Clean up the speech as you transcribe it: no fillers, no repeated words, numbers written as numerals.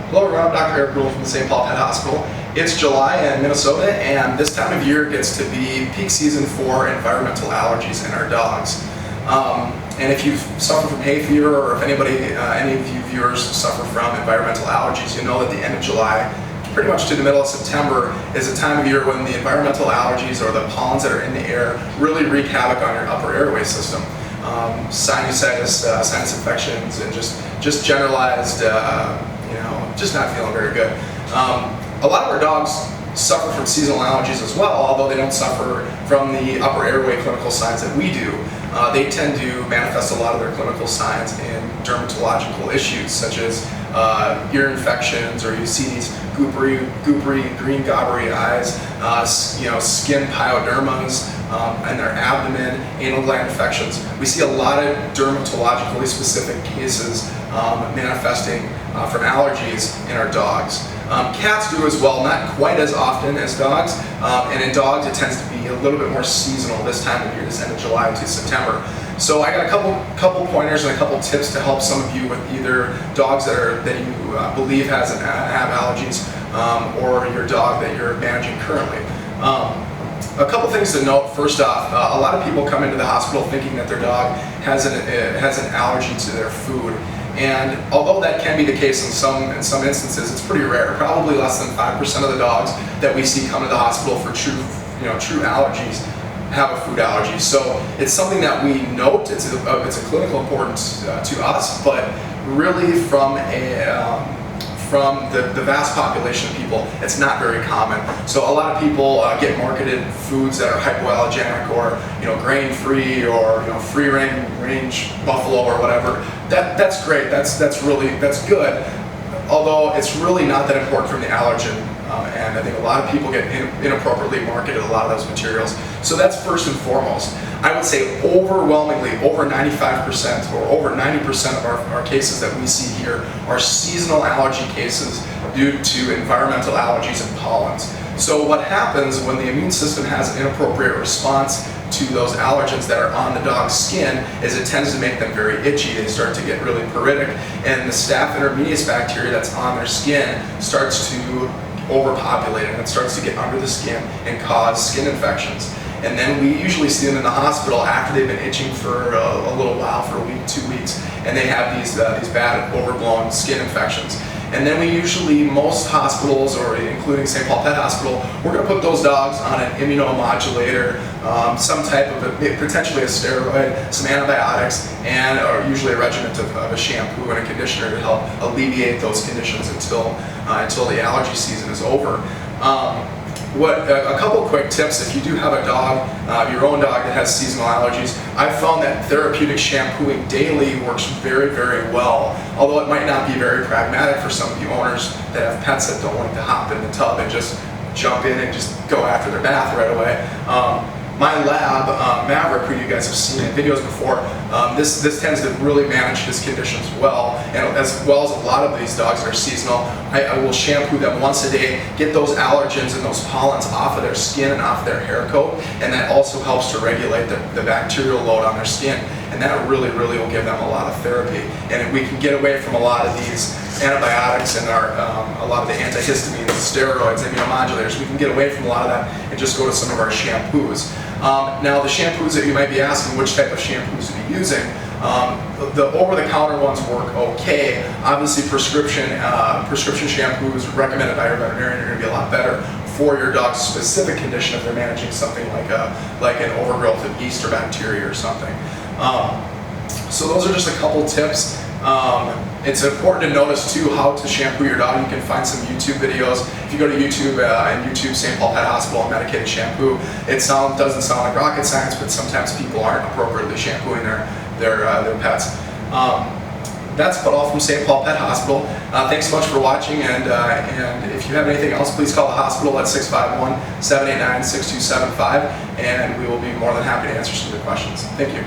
Hello everyone, I'm Dr. Ruhland from the St. Paul Pet Hospital. It's July in Minnesota, and this time of year gets to be peak season for environmental allergies in our dogs. And if you suffer from hay fever, or if any of you viewers suffer from environmental allergies, you know that the end of July, pretty much to the middle of September, is a time of year when the environmental allergies, or the pollens that are in the air, really wreak havoc on your upper airway system. Sinusitis, sinus infections, and just generalized, just not feeling very good. A lot of our dogs suffer from seasonal allergies as well, although they don't suffer from the upper airway clinical signs that we do. They tend to manifest a lot of their clinical signs in dermatological issues, such as ear infections, or you see these goopery, green gobbery eyes, skin pyodermas in their abdomen, anal gland infections. We see a lot of dermatologically specific cases manifesting from allergies in our dogs. Cats do as well, not quite as often as dogs, and in dogs it tends to be a little bit more seasonal this time of year, this end of July to September. So I got a couple pointers and a couple tips to help some of you with either dogs that you believe have allergies, or your dog that you're managing currently. A couple things to note. First off, a lot of people come into the hospital thinking that their dog has an allergy to their food. And although that can be the case in some instances, it's pretty rare. Probably less than 5% of the dogs that we see come to the hospital for true allergies have a food allergy. So it's something that we note. It's a clinical importance to us, but really from the vast population of people, it's not very common. So a lot of people get marketed foods that are hypoallergenic, or grain-free, or free-range buffalo, or whatever. That's great. That's good. Although it's really not that important from the allergen, and I think a lot of people get inappropriately marketed a lot of those materials. So that's first and foremost. I would say overwhelmingly, over 95% or over 90% of our cases that we see here are seasonal allergy cases due to environmental allergies and pollens. So what happens when the immune system has an inappropriate response to those allergens that are on the dog's skin is it tends to make them very itchy. They start to get really pruritic, and the staph intermedius bacteria that's on their skin starts to overpopulate, and it starts to get under the skin and cause skin infections. And then we usually see them in the hospital after they've been itching for a little while, for a week, 2 weeks, and they have these bad overblown skin infections. And then most hospitals, or including St. Paul Pet Hospital, we're going to put those dogs on an immunomodulator, some type of potentially a steroid, some antibiotics, or usually a regimen of a shampoo and a conditioner to help alleviate those conditions until the allergy season is over. A couple quick tips: if you do have a dog, your own dog that has seasonal allergies, I've found that therapeutic shampooing daily works very, very well, although it might not be very pragmatic for some of you owners that have pets that don't like to hop in the tub and just jump in and just go after their bath right away. My lab, Maverick, who you guys have seen in videos before, this tends to really manage his conditions well, and as well as a lot of these dogs that are seasonal. I will shampoo them once a day, get those allergens and those pollens off of their skin and off their hair coat, and that also helps to regulate the bacterial load on their skin, and that really will give them a lot of therapy. And we can get away from a lot of these antibiotics and a lot of the antihistamines, steroids, immunomodulators. We can get away from a lot of that and just go to some of our shampoos. Now, the shampoos that you might be asking, which type of shampoos to be using, the over-the-counter ones work okay. Obviously, prescription shampoos recommended by your veterinarian are going to be a lot better for your dog's specific condition if they're managing something like an overgrowth of yeast or bacteria or something. So those are just a couple tips. It's important to notice too how to shampoo your dog. You can find some YouTube videos. If you go to YouTube and YouTube St. Paul Pet Hospital and medicated shampoo, it doesn't sound like rocket science, but sometimes people aren't appropriately shampooing their pets. That's about all from St. Paul Pet Hospital. Thanks so much for watching, and if you have anything else, please call the hospital at 651-789-6275, and we will be more than happy to answer some of your questions. Thank you.